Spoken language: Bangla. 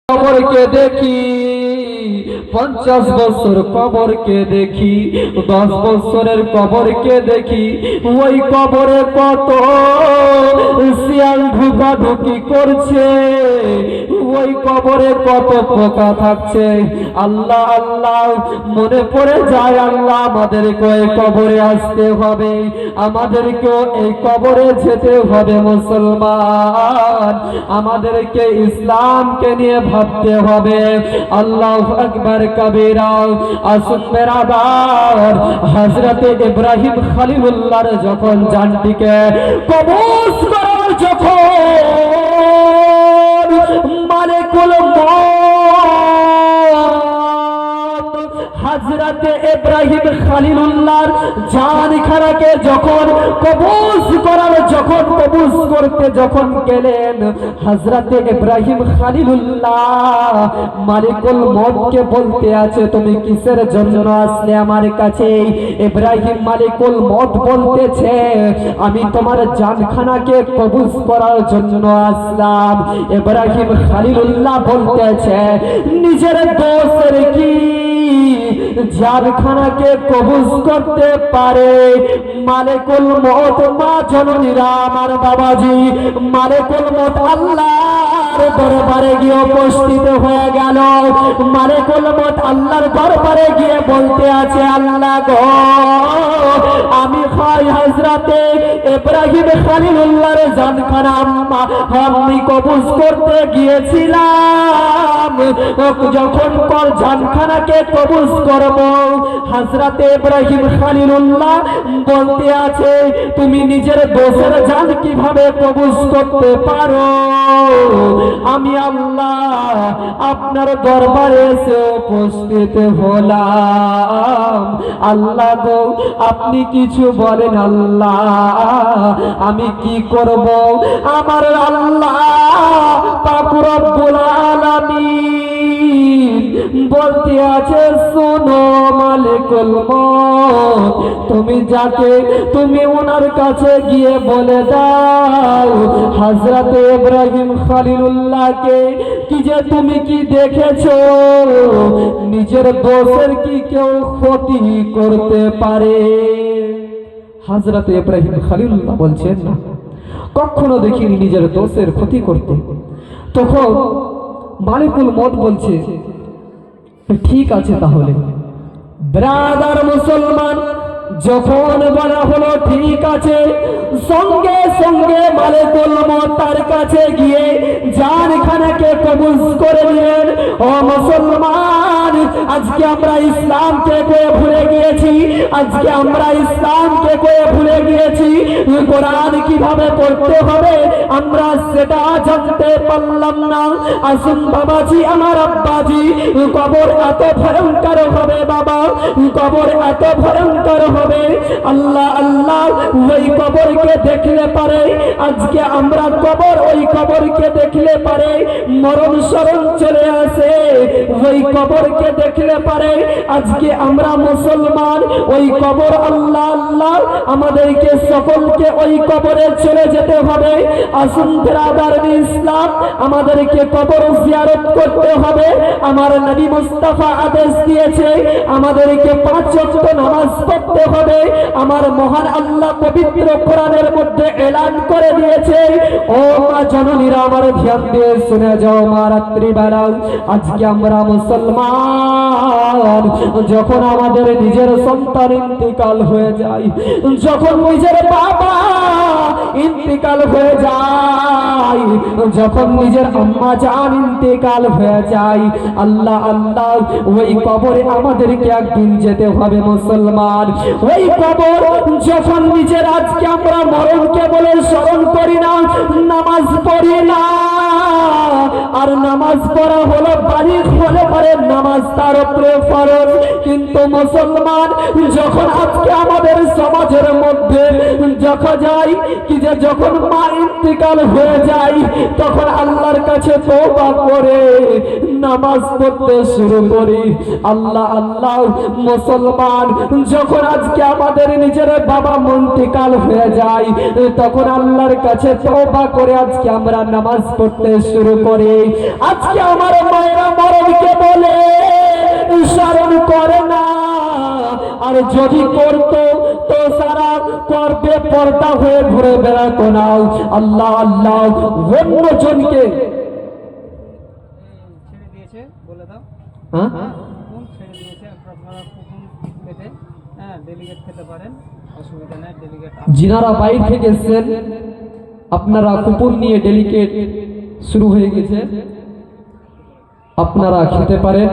কবরকে দেখি, 50 বছর কবরকে দেখি, 10 বছরের কবরকে দেখি, ওই কবরে কত শিয়াল ঢুকাঢুকি করছে, ওই কবরে কত পোকা থাকছে। আল্লাহ আল্লাহ মনে পড়ে যায়, আল্লাহ আমাদেরকে এই কবরে আসতে হবে, আমাদেরকেও এই কবরে যেতে হবে। মুসলমান, আমাদেরকে ইসলামকে নিয়ে ভাবতে হবে। আল্লাহু আকবার কবীরা। আসুন বেরাদার, হযরতে ইব্রাহিম খলিলুল্লাহর যখন জানটিকে কবজ করার যখন মালিকুল মউত হযরতে ইব্রাহিম খলিলুল্লাহর জানখানাকে যখন কবজ করার যখন কবজ করতে যখন গেলেন, হযরতে ইব্রাহিম খলিলুল্লাহ মালিকুল মউতকে বলতে আছে, তুমি কিসের জন্য আসলে আমার কাছে? ইব্রাহিম মালিকুল মউত বলতেছে, আমি তোমার জানখানাকে কবজ করার জন্য আসলাম। ইব্রাহিম খলিলুল্লাহ বলতেছে, নিজের দোষের কি জানখানাকে কবজ করতে পারে? মালিকুল মউত মা জননীরা আমার বাবাজি, মালিকুল মউত আল্লাহর দরবারে গিয়ে উপস্থিত হয়ে গেল। মালিকুল মউত আল্লাহর দরবারে গিয়ে বলতে আছে, আল্লাহ গো, আমি হযরতে ইব্রাহিম খলিলুল্লাহর জানখানা আমি কবজ করতে গিয়েছিলাম, যখন পর জানখানাকে কবজ করব, হযরতে ইব্রাহিম খলিলুল্লাহ বলতে আছে, তুমি নিজের দোষের জান কিভাবে কবজ করতে পারো? আমি আল্লাহ আপনার দরবারে এসে উপস্থিত হলাম। আল্লাহ গো, আপনি কিছু বলেন। আল্লাহ, আমি কি করব? আমার আল্লাহ পাক রব্বুল আলামিন বলতে আছে, শোনো মালিকুল মউত, তুমি যাকে তুমি ওনার কাছে গিয়ে বলে দাও, হযরতে ইব্রাহিম খলিলুল্লাহকে কি যে তুমি কি দেখেছো, নিজের দোষের কি কেউ ক্ষতি করতে পারে? হযরতে ইব্রাহিম খলিলুল্লাহ বলছেন, না, কখনো দেখিনি নিজের দোষের ক্ষতি করতে। তখন মালিকুল মউত বলছে, ঠিক আছে তাহলে। ব্রাদার মুসলমান, যখন বলা হলো ঠিক আছে, সঙ্গে সঙ্গে মালিকুল মউত তার কাছে গিয়ে জানখানাকে কবজ করে নিলেন। ও মুসলমান, আজকে আমরা ইসলামকে কয়ে ভুলে গিয়েছি, আজকে আমরা ইসলামকে কয়ে ভুলে গিয়েছি। কোরআন কিভাবে পড়তে হবে আমরা সেটা জানতে পারলাম না। আসুন বাবাজি, আমার আব্বাজি, কবর এত ভয়ঙ্কর হবে বাবা, কবর এত ভয়ঙ্কর হবে। আল্লাহ আল্লাহ, ওই কবরকে দেখলে পারে আজকে আমরা কবর, ওই কবরকে দেখলে পারে মরণ শরণ চলে আসে। ওই কবরকে দেখলে পারে আজকে আমরা মুসলমান, ওই কবর, আল্লাহ আল্লাহ, আমাদেরকে সকলকে ওই কবরে চলে যেতে হবে। আসুন ব্রাদার ইসলাম, আমাদেরকে কবর জিয়ারত করতে হবে। আমার নবী মুস্তাফা আদেশ দিয়েছে আমাদেরকে 5 ওয়াক্ত নামাজ পড়তে হবে। আমার মহান আল্লাহ পবিত্র কোরআনের মধ্যে এলান করে দিয়েছে। ও মা জননীরা, আমার ধ্যান দিয়ে শুনে যাও মা রাত্রিবেলা, আজকে আমরা মুসলমান, যখন আমাদের নিজের সন্তান ইন্তিকাল হয়ে যায়, যখন নিজের বাবা ইন্তিকাল হয়ে যায়, যখন নিজের আম্মা জান ইন্তিকাল হয়ে যায়, আল্লাহ আল্লাহ, ওই কবরে আমাদেরকে একদিন যেতে হবে মুসলমান। ওই কবর যখন নিজের, আজকে আমরা মরণকে বলে স্মরণ করি না, নামাজ পড়ি না, আর নামাজ পড়া হলো বাড়ি হলে পরে নামাজ তার উপরে ফরজ। কিন্তু মুসলমান, যখন আজকে আমাদের সমাজের মধ্যে দেখা যায় কি যে যখন মা ইন্তিকাল হয়ে যায়, তখন আল্লাহর কাছে তওবা করে নামাজ পড়তে শুরু করি। আল্লাহ আল্লাহ মুসলমান, যখন আজকে আমাদের নিজের বাবা ইন্তেকাল হয়ে যায়, তখন আল্লাহর কাছে তওবা করে আজকে আমরা নামাজ পড়তে শুরু করি। আজকে আমার মায়েরা মরণকে বলে স্মরণ করে না, আর যদি করতো তো সারা করবে পর্দা হয়ে ঘুরে বেড়াতো না। আল্লাহ আল্লাহ অন্যজনকে ছেড়ে দিয়েছে বলে দাও। হ্যাঁ কুপন ছেড়ে দিয়েছে, আপনারা কুপন পেতে ডেলিগেট খেতে পারেন, অসুবিধা নেই। ডেলিগেট যিনারা বাইরে থেকে এসেছেন, আপনারা কুপন নিয়ে ডেলিগেট শুরু হয়ে গেছে, আপনারা খেতে পারেন।